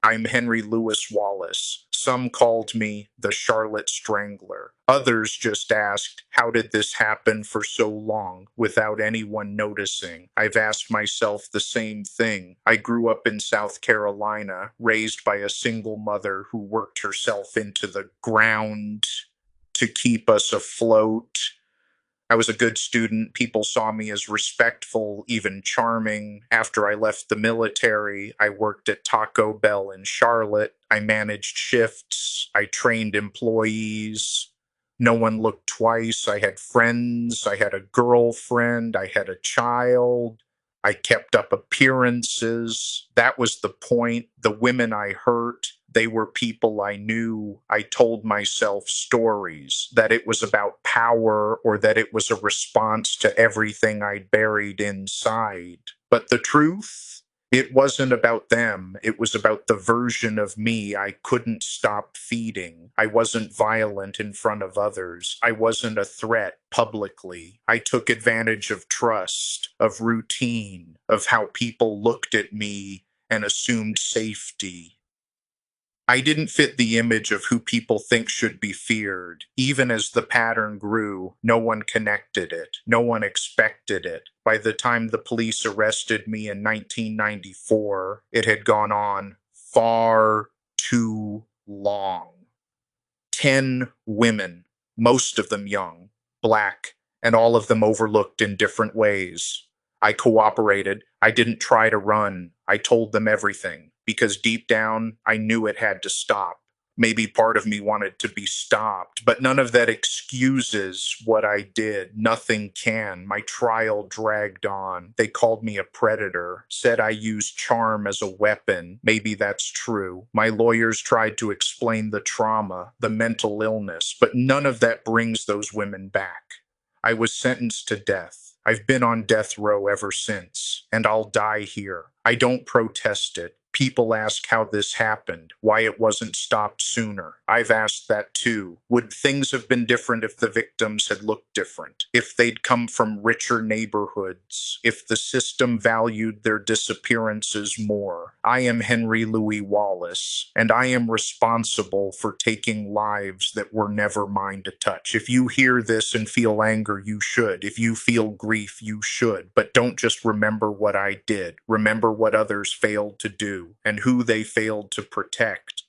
I'm Henry Louis Wallace. Some called me the Charlotte Strangler. Others just asked, how did this happen for so long without anyone noticing? I've asked myself the same thing. I grew up in South Carolina, raised by a single mother who worked herself into the ground to keep us afloat. I was a good student. People saw me as respectful, even charming. After I left the military, I worked at Taco Bell in Charlotte. I managed shifts. I trained employees. No one looked twice. I had friends. I had a girlfriend. I had a child. I kept up appearances. That was the point. The women I hurt, they were people I knew. I told myself stories that it was about power or that it was a response to everything I'd buried inside. But the truth, it wasn't about them. It was about the version of me I couldn't stop feeding. I wasn't violent in front of others. I wasn't a threat publicly. I took advantage of trust, of routine, of how people looked at me and assumed safety. I didn't fit the image of who people think should be feared. Even as the pattern grew, no one connected it. No one expected it. By the time the police arrested me in 1994, it had gone on far too long. 10 women, most of them young, black, and all of them overlooked in different ways. I cooperated. I didn't try to run. I told them everything because deep down, I knew it had to stop. Maybe part of me wanted to be stopped, but none of that excuses what I did. Nothing can. My trial dragged on. They called me a predator, said I used charm as a weapon. Maybe that's true. My lawyers tried to explain the trauma, the mental illness, but none of that brings those women back. I was sentenced to death. I've been on death row ever since, and I'll die here. I don't protest it. People ask how this happened, why it wasn't stopped sooner. I've asked that too. Would things have been different if the victims had looked different? If they'd come from richer neighborhoods? If the system valued their disappearances more? I am Henry Louis Wallace, and I am responsible for taking lives that were never mine to touch. If you hear this and feel anger, you should. If you feel grief, you should. But don't just remember what I did. Remember what others failed to do and who they failed to protect.